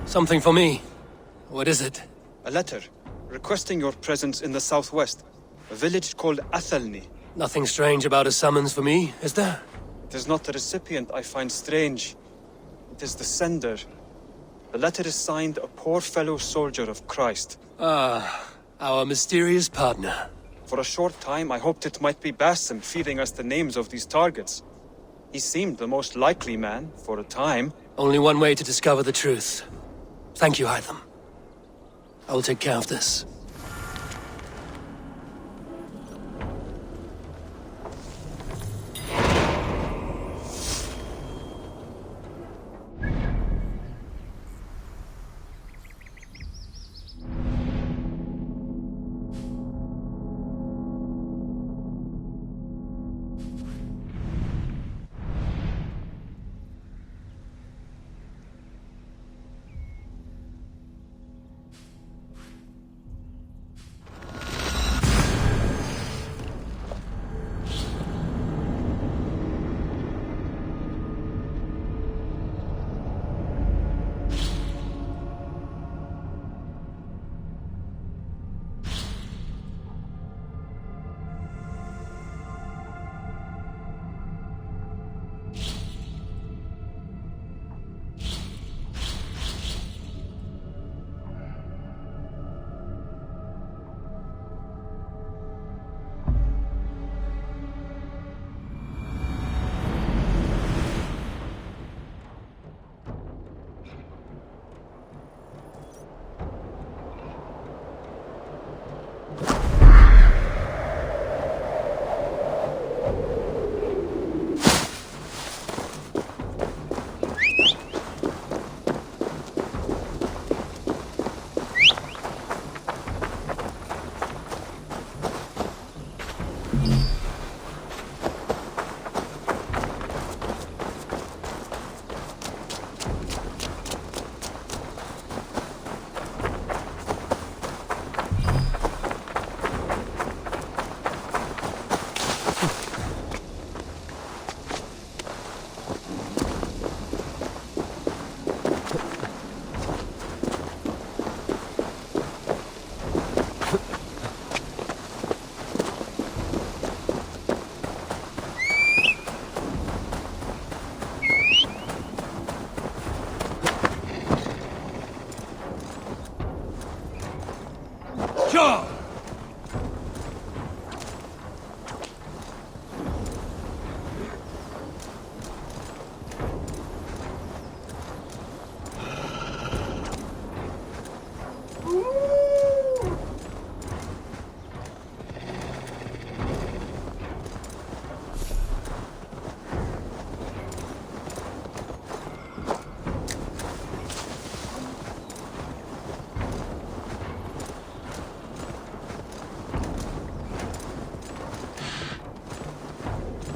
Something for me. What is it? A letter, requesting your presence in the southwest. A village called Athelney. Nothing strange about a summons for me, is there? It is not the recipient I find strange. It is the sender. The letter is signed a poor fellow soldier of Christ. Ah, our mysterious partner. For a short time, I hoped it might be Basim feeding us the names of these targets. He seemed the most likely man, for a time. Only one way to discover the truth. Thank you, Hytham. I will take care of this.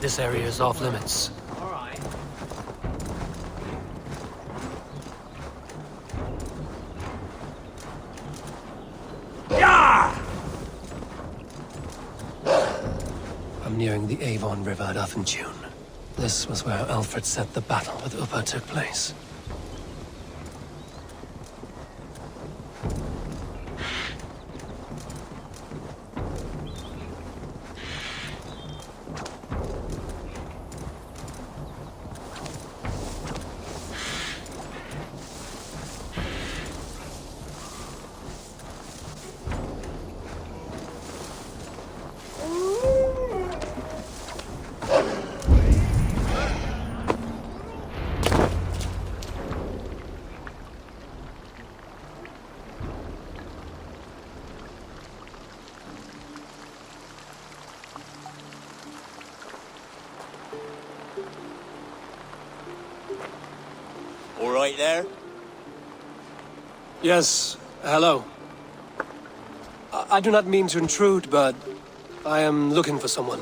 This area is off limits. All right. I'm nearing the Avon River at Uffentune. This was where Alfred said the battle with Uppa took place. All right there? Yes, hello. I do not mean to intrude, but I am looking for someone.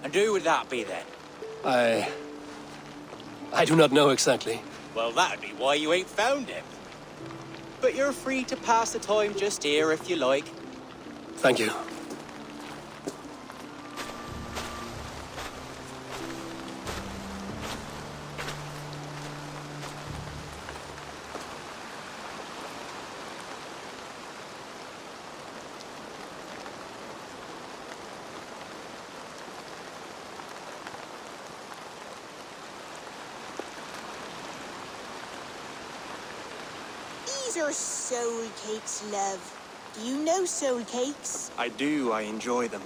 And who would that be then? I do not know exactly. Well, that'd be why you ain't found him. But you're free to pass the time just here if you like. Thank you. These are soul cakes, love. Do you know soul cakes? I do. I enjoy them.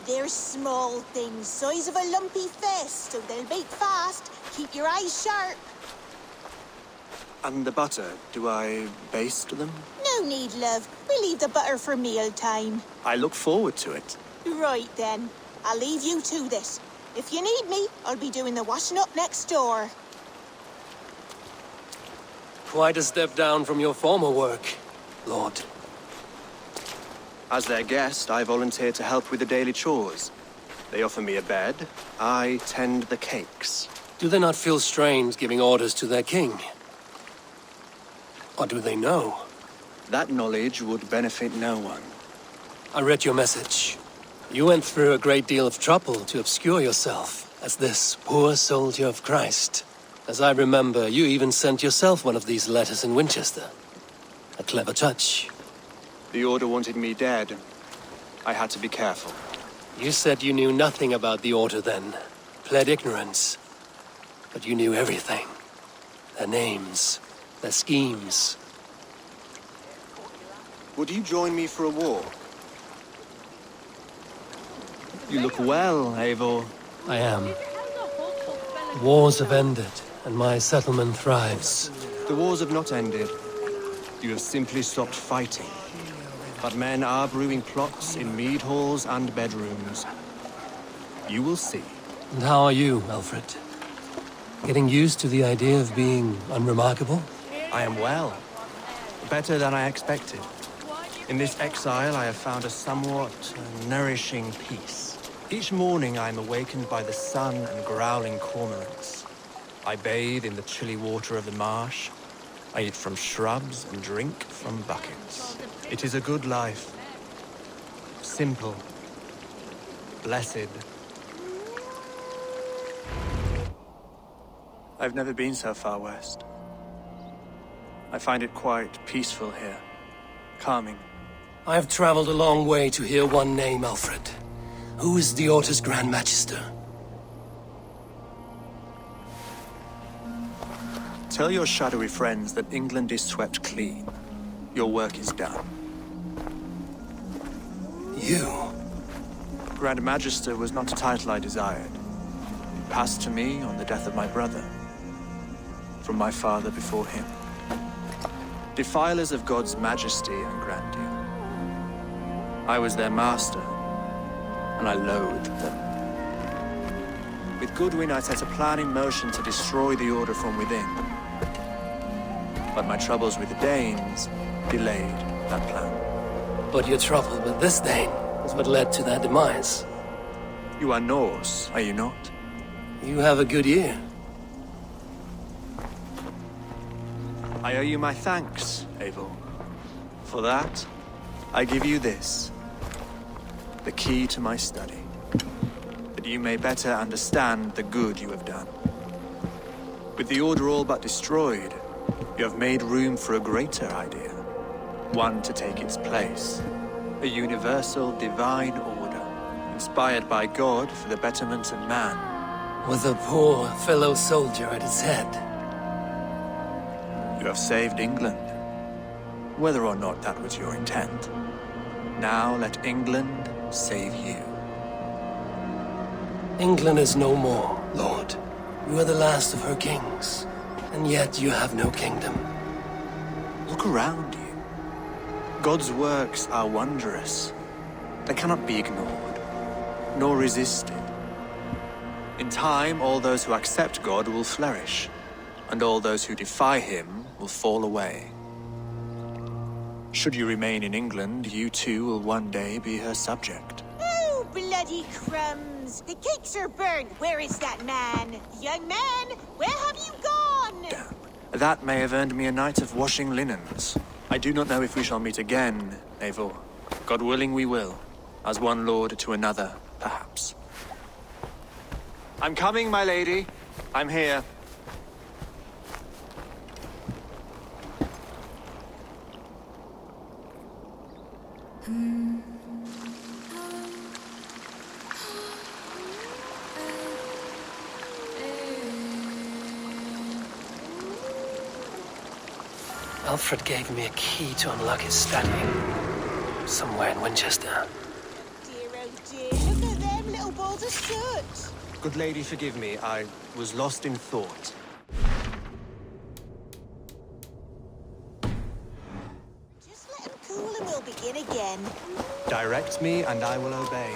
They're small things, size of a lumpy fist, so they'll bake fast. Keep your eyes sharp. And the butter, do I baste them? No need, love. We'll leave the butter for mealtime. I look forward to it. Right then. I'll leave you to this. If you need me, I'll be doing the washing up next door. Quite a step down from your former work, Lord. As their guest, I volunteer to help with the daily chores. They offer me a bed. I tend the cakes. Do they not feel strange giving orders to their king? Or do they know? That knowledge would benefit no one. I read your message. You went through a great deal of trouble to obscure yourself as this poor soldier of Christ. As I remember, you even sent yourself one of these letters in Winchester. A clever touch. The Order wanted me dead. I had to be careful. You said you knew nothing about the Order then. Pled ignorance. But you knew everything. Their names, their schemes. Would you join me for a walk? You look well, Eivor. I am. Wars have ended, and my settlement thrives. The wars have not ended. You have simply stopped fighting. But men are brewing plots in mead halls and bedrooms. You will see. And how are you, Alfred? Getting used to the idea of being unremarkable? I am well. Better than I expected. In this exile, I have found a somewhat nourishing peace. Each morning, I am awakened by the sun and growling cormorants. I bathe in the chilly water of the marsh. I eat from shrubs and drink from buckets. It is a good life. Simple. Blessed. I've never been so far west. I find it quite peaceful here. Calming. I have traveled a long way to hear one name, Alfred. Who is the Order's Grand Magister? Tell your shadowy friends that England is swept clean. Your work is done. You? Grand Magister was not a title I desired. It passed to me on the death of my brother. From my father before him. Defilers of God's majesty and grandeur. I was their master, and I loathed them. With Goodwin, I set a plan in motion to destroy the Order from within. But my troubles with the Danes delayed that plan. But your trouble with this Dane is what led to their demise. You are Norse, are you not? You have a good ear. I owe you my thanks, Abel. For that, I give you this. The key to my study. That you may better understand the good you have done. With the Order all but destroyed, you have made room for a greater idea. One to take its place. A universal divine order, inspired by God for the betterment of man. With a poor fellow soldier at its head. You have saved England, whether or not that was your intent. Now let England save you. England is no more, Lord. You are the last of her kings, and yet you have no kingdom. Look around you. God's works are wondrous. They cannot be ignored, nor resisted. In time, all those who accept God will flourish, and all those who defy him will fall away. Should you remain in England, you too will one day be her subject. Oh, bloody crumbs! The cakes are burned. Where is that man? Young man, where have you gone? Damn. That may have earned me a night of washing linens. I do not know if we shall meet again, Eivor. God willing we will. As one lord to another, perhaps. I'm coming, my lady. I'm here. Alfred gave me a key to unlock his study. Somewhere in Winchester. Dear, oh dear, look at them little balls of soot. Good lady, forgive me. I was lost in thought. Just let them cool and we'll begin again. Direct me, and I will obey.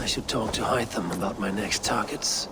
should talk to Hytham about my next targets.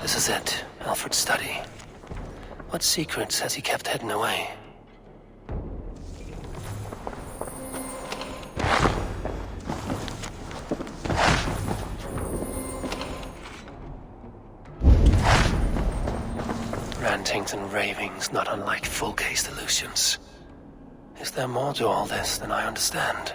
This is it, Alfred's study. What secrets has he kept hidden away? Rantings and ravings, not unlike full-case illusions. Is there more to all this than I understand?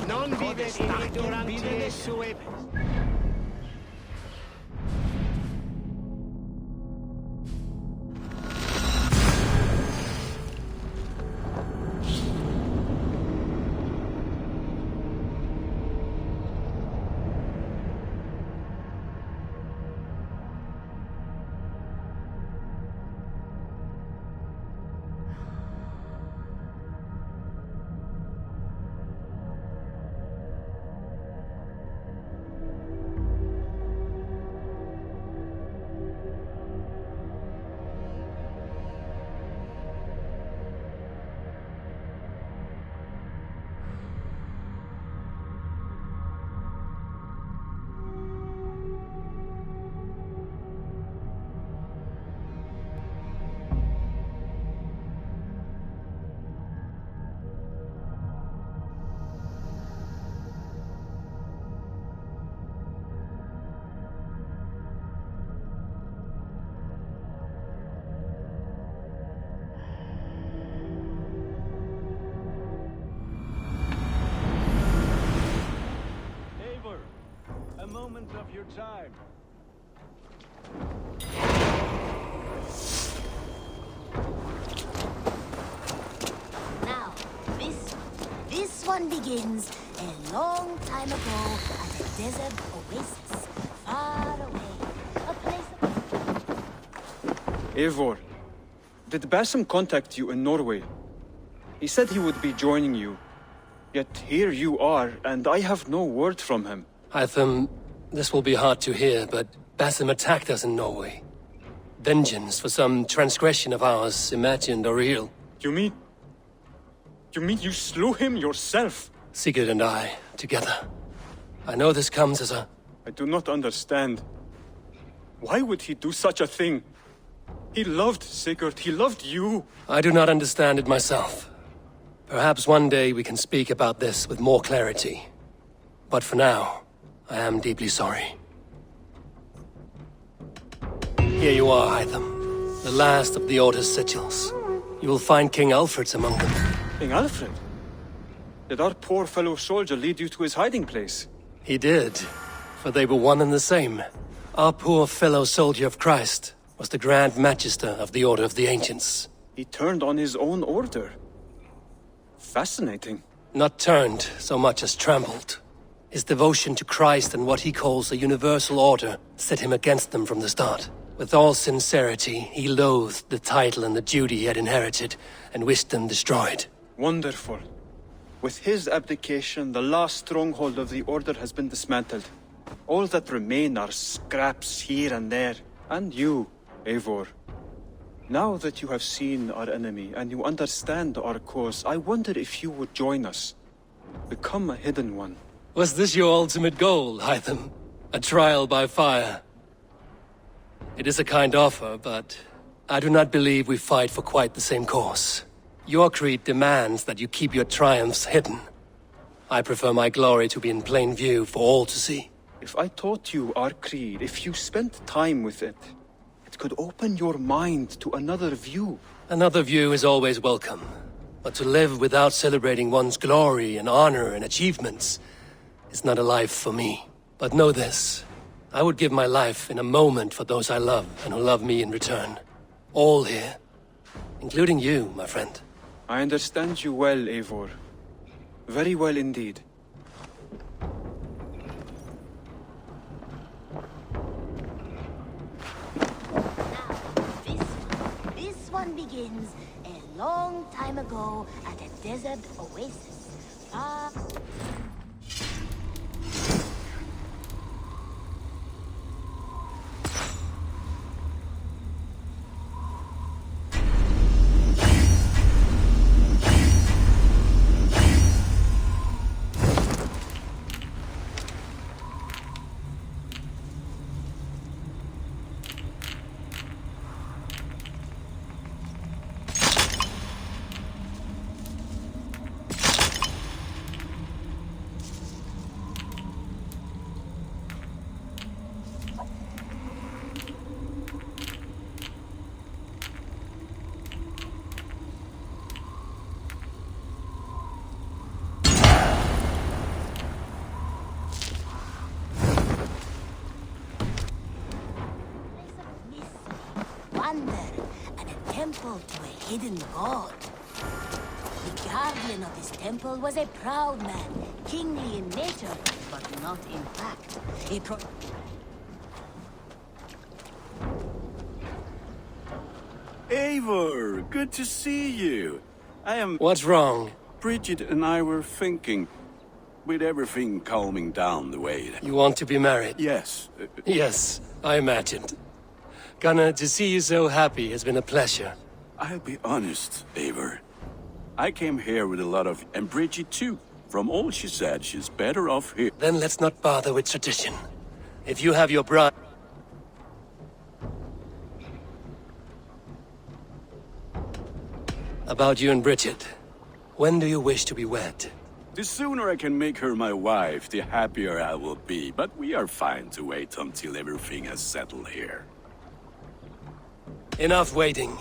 Non vive in ignorantia le sue... your time. Now, this one begins a long time ago at a desert oasis, far away. A place of... Eivor, did Basim contact you in Norway? He said he would be joining you. Yet here you are, and I have no word from him. Hytham, this will be hard to hear, but Basim attacked us in Norway. Vengeance for some transgression of ours, imagined or real. You mean you slew him yourself? Sigurd and I, together. I know this comes as a... I do not understand. Why would he do such a thing? He loved Sigurd, he loved you. I do not understand it myself. Perhaps one day we can speak about this with more clarity. But for now, I am deeply sorry. Here you are, Hytham. The last of the Order's sigils. You will find King Alfred's among them. King Alfred? Did our poor fellow soldier lead you to his hiding place? He did, for they were one and the same. Our poor fellow soldier of Christ was the Grand Magister of the Order of the Ancients. He turned on his own order. Fascinating. Not turned so much as trampled. His devotion to Christ and what he calls a universal order set him against them from the start. With all sincerity, he loathed the title and the duty he had inherited, and wished them destroyed. Wonderful. With his abdication, the last stronghold of the Order has been dismantled. All that remain are scraps here and there. And you, Eivor. Now that you have seen our enemy and you understand our cause, I wonder if you would join us. Become a hidden one. Was this your ultimate goal, Hytham? A trial by fire? It is a kind offer, but I do not believe we fight for quite the same cause. Your creed demands that you keep your triumphs hidden. I prefer my glory to be in plain view for all to see. If I taught you our creed, if you spent time with it, it could open your mind to another view. Another view is always welcome. But to live without celebrating one's glory and honor and achievements is not a life for me. But know this. I would give my life in a moment for those I love and who love me in return. All here. Including you, my friend. I understand you well, Eivor. Very well indeed. Now, this one begins a long time ago at a desert oasis, far... wonder and a temple to a hidden god. The guardian of this temple was a proud man, kingly in nature, but not in fact. Eivor, good to see you. I am... What's wrong? Bridget and I were thinking, with everything calming down the way... You want to be married? Yes. Yes, I imagined. Gunnar, to see you so happy has been a pleasure. I'll be honest, Eivor. I came here with a lot of... And Bridget too. From all she said, she's better off here. Then let's not bother with tradition. If you have your bride... About you and Bridget. When do you wish to be wed? The sooner I can make her my wife, the happier I will be. But we are fine to wait until everything has settled here. Enough waiting.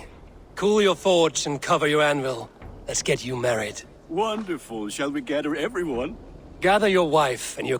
Cool your forge and cover your anvil. Let's get you married. Wonderful. Shall we gather everyone? Gather your wife and your...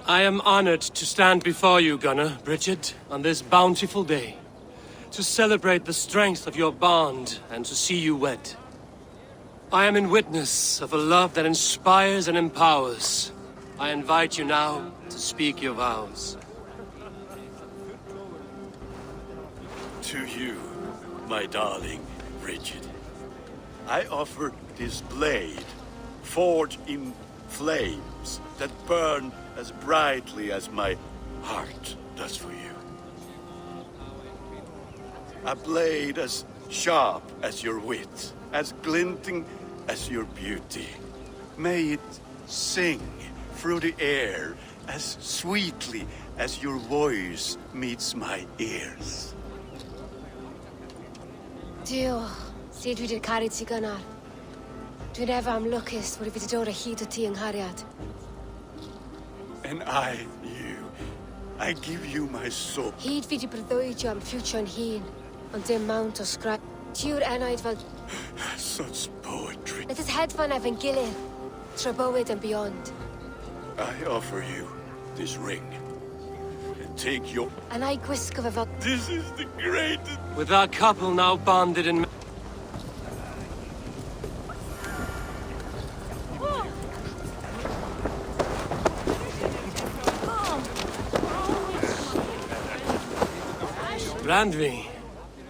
I am honored to stand before you, Gunnar, Bridget, on this bountiful day. To celebrate the strength of your bond and to see you wed. I am in witness of a love that inspires and empowers. I invite you now to speak your vows. To you, my darling Bridget, I offer this blade, forged in flames that burn as brightly as my heart does for you. A blade as sharp as your wit, as glinting as your beauty. May it sing through the air as sweetly as your voice meets my ears. Dio, sed vi det carit si Gunnar. Dwi'n efa am lwcus bod fi wedi dod o hyd o ti yng nghariad. And I, you, I give you my soul. Hyd fi wedi breuddwydio am ffwtio'n hun, ond dim mount o sgrau. Tiw'r enaid fel... Such poetry. Let us hedfan efo'n gilydd, tra bywyd and beyond. I offer you this ring. And take your... And I gwisgo fe fel... This is the greatest... With our couple now bonded in... Randvi,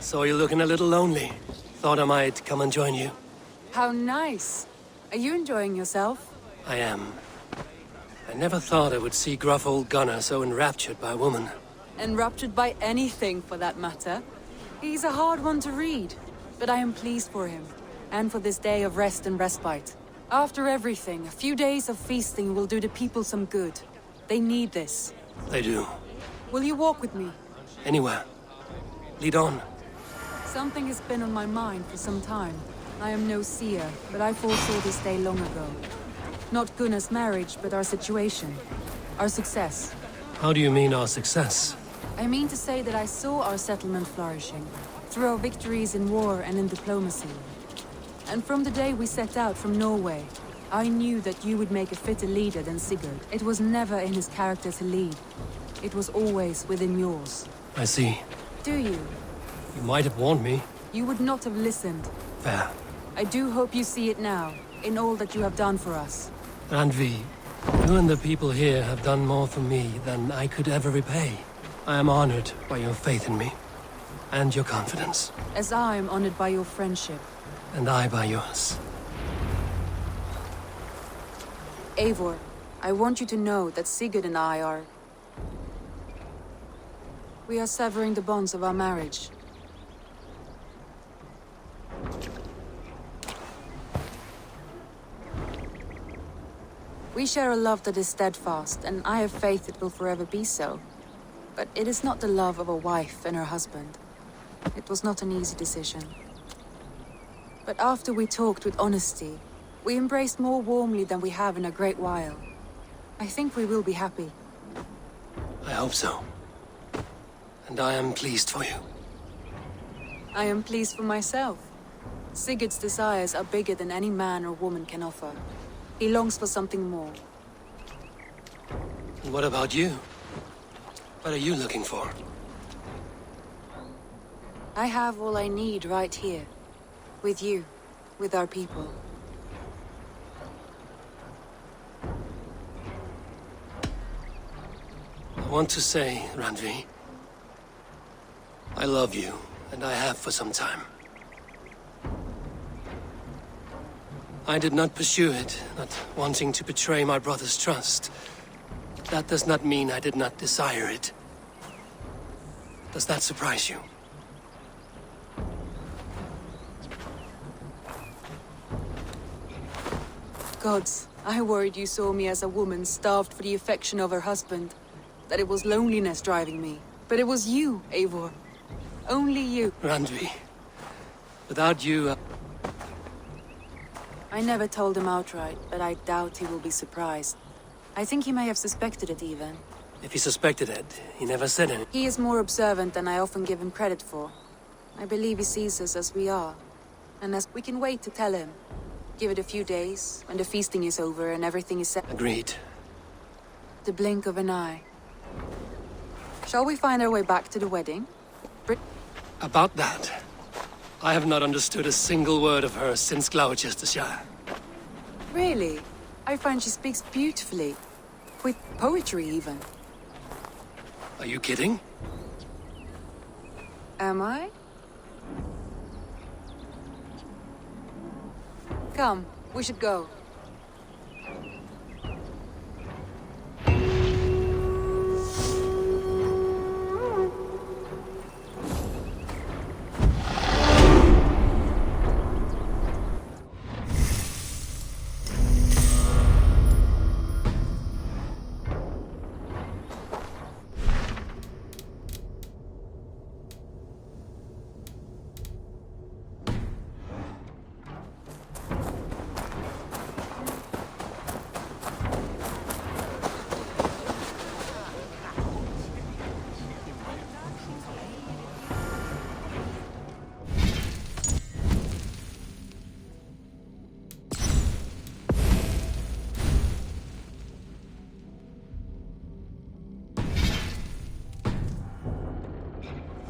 saw you looking a little lonely. Thought I might come and join you. How nice. Are you enjoying yourself? I am. I never thought I would see gruff old Gunnar so enraptured by a woman. Enraptured by anything, for that matter. He's a hard one to read, but I am pleased for him, and for this day of rest and respite. After everything, a few days of feasting will do the people some good. They need this. They do. Will you walk with me? Anywhere. Lead on. Something has been on my mind for some time. I am no seer, but I foresaw this day long ago. Not Gunnar's marriage, but our situation. Our success. How do you mean our success? I mean to say that I saw our settlement flourishing, through our victories in war and in diplomacy. And from the day we set out from Norway, I knew that you would make a fitter leader than Sigurd. It was never in his character to lead. It was always within yours. I see. Do you? You might have warned me. You would not have listened. Fair. I do hope you see it now, in all that you have done for us. Randvi, you and the people here have done more for me than I could ever repay. I am honored by your faith in me, and your confidence. As I am honored by your friendship. And I by yours. Eivor, I want you to know that Sigurd and I are... We are severing the bonds of our marriage. We share a love that is steadfast, and I have faith it will forever be so. But it is not the love of a wife and her husband. It was not an easy decision. But after we talked with honesty, we embraced more warmly than we have in a great while. I think we will be happy. I hope so. And I am pleased for you. I am pleased for myself. Sigurd's desires are bigger than any man or woman can offer. He longs for something more. And what about you? What are you looking for? I have all I need right here. With you. With our people. I want to say, Randvi, I love you, and I have for some time. I did not pursue it, not wanting to betray my brother's trust. That does not mean I did not desire it. Does that surprise you? Gods, I worried you saw me as a woman starved for the affection of her husband. That it was loneliness driving me. But it was you, Eivor. Only you. Randvi, without you... I never told him outright, but I doubt he will be surprised. I think he may have suspected it even. If he suspected it, he never said anything. He is more observant than I often give him credit for. I believe he sees us as we are. And as we can wait to tell him. Give it a few days, when the feasting is over and everything is set. Agreed. The blink of an eye. Shall we find our way back to the wedding? About that, I have not understood a single word of hers since Gloucestershire. Really? I find she speaks beautifully. With poetry, even. Are you kidding? Am I? Come, we should go.